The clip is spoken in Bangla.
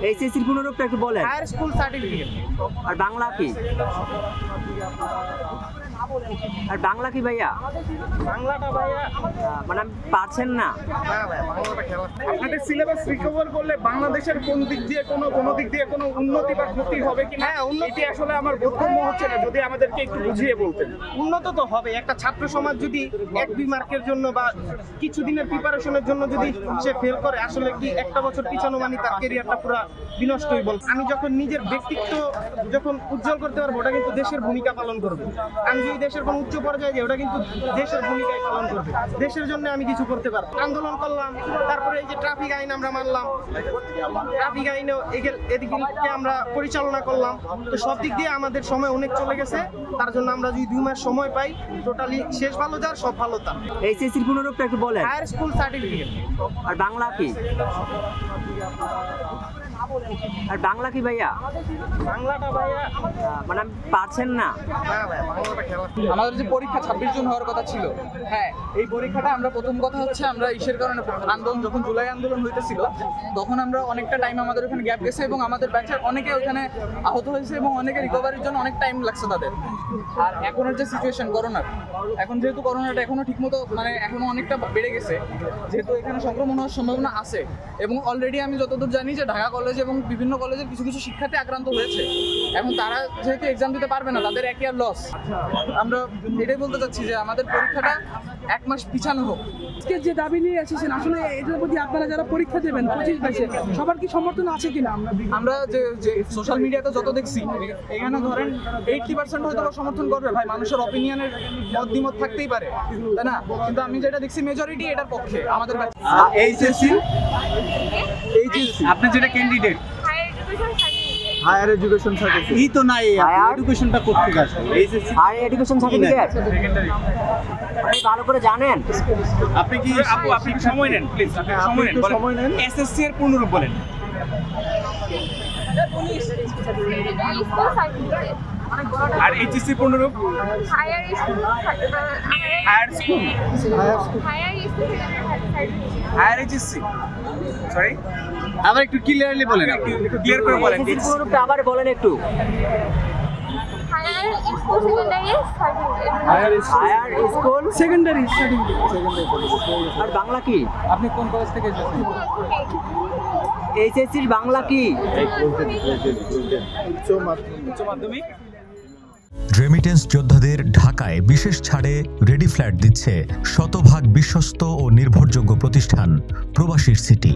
এইচএসসির পুনরূপটা একটু বলেন। Higher school certificate. আর বাংলা কি? আর বাংলা কি ভাইয়া? বাংলাটা ভাইয়া মানে পারছেন না? হ্যাঁ ভাই, বাংলাটা খেলা। আপনাদের সিলেবাস রিকভার করলে বাংলাদেশের কোন দিক দিয়ে কোনো দিক দিয়ে কোনো উন্নতি বা ক্ষতি হবে কিনা? হ্যাঁ, এটি আসলে আমার বোধগম্য হচ্ছে না, যদি আমাদেরকে একটু বুঝিয়ে বলতেন। উন্নত তো হবে। একটা ছাত্র সমাজ যদি 1-2 মার্কের জন্য বা কিছুদিনের প্রিপারেশনের জন্য যদি সে ফেল করে, আসলে কি একটা বছর পিছানো মানে তার ক্যারিয়ারটা পুরো বিনষ্ট হয়ে বল। আমি যখন নিজের ব্যক্তিত্ব যখন উজ্জ্বল করতে পারবো, ওটা কিন্তু দেশের ভূমিকা পালন করবে। আমি যদি দেশের কোনো উচ্চ পর্যায়ে যাই, ওটা কিন্তু দেশের ভূমিকায় পালন করবে। দেশের জন্য আমি কিছু করতে পারবো। আন্দোলন করলাম, তারপরে এই যে ট্রাফিক আইন আমরা মানলাম, ট্রাফিক আইনেও এদিকে আমরা পরিচালনা করলাম। তো সব দিক দিয়ে আমাদের সময় অনেক চলে গেছে। তার জন্য আমরা যদি 2 মাস সময় পাই, টোটালি শেষ ভালো যার সব ভালো তার। এইচএসসির পুনরূপটা একটু বলেন। Higher school certificate. আর বাংলা কি? আর বাংলা কি ভাইয়া? বাংলাটা ভাইয়া মানে পারছেন না? হ্যাঁ ভাই, বাংলাটা খেলা। আমাদের যে পরীক্ষা 26 জুন হওয়ার কথা ছিল, হ্যাঁ এই পরীক্ষাটা আমরা প্রথম কথা হচ্ছে আমরা ইসের কারণে আন্দোলন, যখন জুলাই আন্দোলন হইতেছিল তখন আমরা অনেকটা টাইম আমাদের ওখানে গ্যাপ গেছে এবং আমাদের ব্যাচের অনেকে ওখানে আহত হয়েছে এবং অনেকে রিকভারির জন্য অনেক টাইম লাগছে তাদের। আর এখনের যে সিচুয়েশন করোনার, এখন যেহেতু করোনাটা এখনো ঠিকমতো মানে এখনো অনেকটা বেড়ে গেছে, যেহেতু এখানে সংক্রমণ হওয়ার সম্ভাবনা আছে এবং অলরেডি আমি যতদূর জানি যে ঢাকা কলেজ এবং বিভিন্ন কলেজের কিছু কিছু শিক্ষার্থী আক্রান্ত হয়েছে। এখন তারা যেহেতু এক্সাম দিতে পারবে না, তাদের এক ইয়ার লস। আমরা এটাই বলতে চাচ্ছি যে আমাদের পরীক্ষাটা 1 মাস পিছানো হোক। আজকে যে দাবি নিয়ে এসেছেন, আসলে এটার প্রতি আপনারা যারা পরীক্ষা দেবেন 25-22 সবার কি সমর্থন আছে কিনা? আমরা যে সোশ্যাল মিডিয়াতে যত দেখছি, এখানে ধরেন 80% হয়তো বা সমর্থন করবে। ভাই, মানুষের অপিনিয়নের দ্বিমত থাকতেই পারে, তাই না? কিন্তু আমি যেটা দেখছি মেজরিটি এটার পক্ষে আমাদের ব্যাচ। এইচএসসি আপনি যেটা ক্যান্ডিডেট হায়ার এডুকেশন সার্টিফিকেট এই তো নাই, এডুকেশনটা করতে গেছে এইচএসসি হায়ার এডুকেশন সার্টিফিকেট আপনি ভালো করে জানেন? আপনি কি আপনি সময় নেন প্লিজ, আপনি সময় নেন। এসএসসি এর পূর্ণরূপ বলেন। আর এইচএসসি পূর্ণরূপ? হায়ার এইচএসসি, সরি আবার একটু ক্লিয়ারলি বলেন, একটু ক্লিয়ার করে বলেন। এইচএসসির পুনরূপটা আবার বলেন একটু। Higher school secondary certificate. আর বাংলা কি? আপনি কোন কলেজ থেকে এসেছেন? এইচএসসির বাংলা কি? উচ্চ মাধ্যমিক। রেমিটেন্স যোদ্ধাদের ঢাকায় বিশেষ ছাড়ে রেডি ফ্ল্যাট দিচ্ছে শতভাগ বিশ্বস্ত ও নির্ভরযোগ্য প্রতিষ্ঠান প্রবাসীর সিটি।